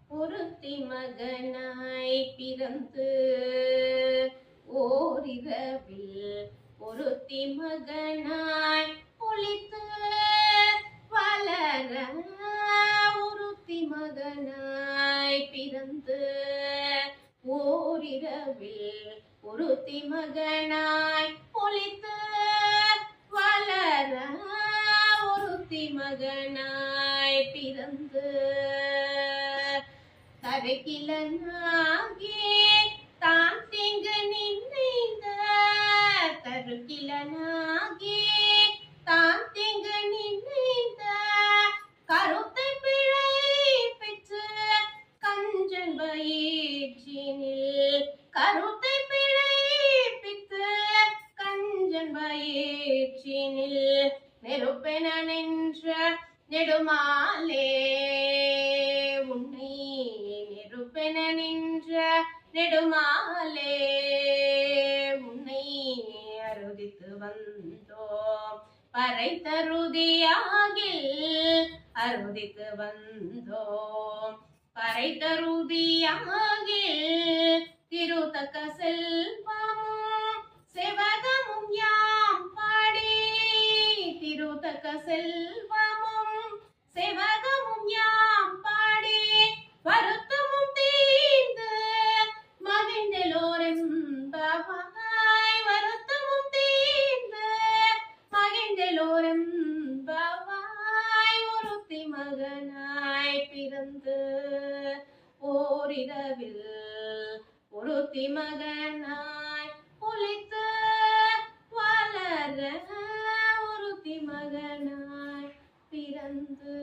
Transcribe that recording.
ஒருத்தி மகனாய் பிறந்து ஓரிரவில் ஒருத்தி மகனாய் ஒளித்து வளர ஒருத்தி மகனாய் பிறந்து ஓரிரவில் ஒருத்தி மகனாய் ஒளித்து வளர ஒருத்தி மகனாய் பிறந்து தருகிலனாகி தான் திங்கு நினைந்த தருகிலனாகி தான் திங்கு நினைந்த கருத்தை பிழை பெற்று கஞ்சன் வயிற்றினில் கருத்தை பிழை பெற்று கஞ்சன் வயிற்றினில் நெருப்பென நின்ற நெடுமாலே உன்னை நெருப்பென நின்ற நெடுமாலே உன்னை அருதித்து வந்தோம் பறை தருதியாகில் அருதித்து வந்தோம் பறை தருதியாகில் திருத்தக்க செல்வமும் செவகமும் யாம் பாடி திருத்தக்க செல்வமும் செவகமும் யாம் பாடி வருத்தமும் தீர்ந்து மகிழ்ந்தெல்லோரெம்பவாய் வருத்தமும் தீர்ந்து மகிழ்ந்தெல்லோரெம்பவாய் ஒருத்தி மகனாய் பிறந்து ஓரிரவில் ஒருத்தி மகனாய் ஒளித்து வளர ஒருத்தி மகனாய் பிறந்து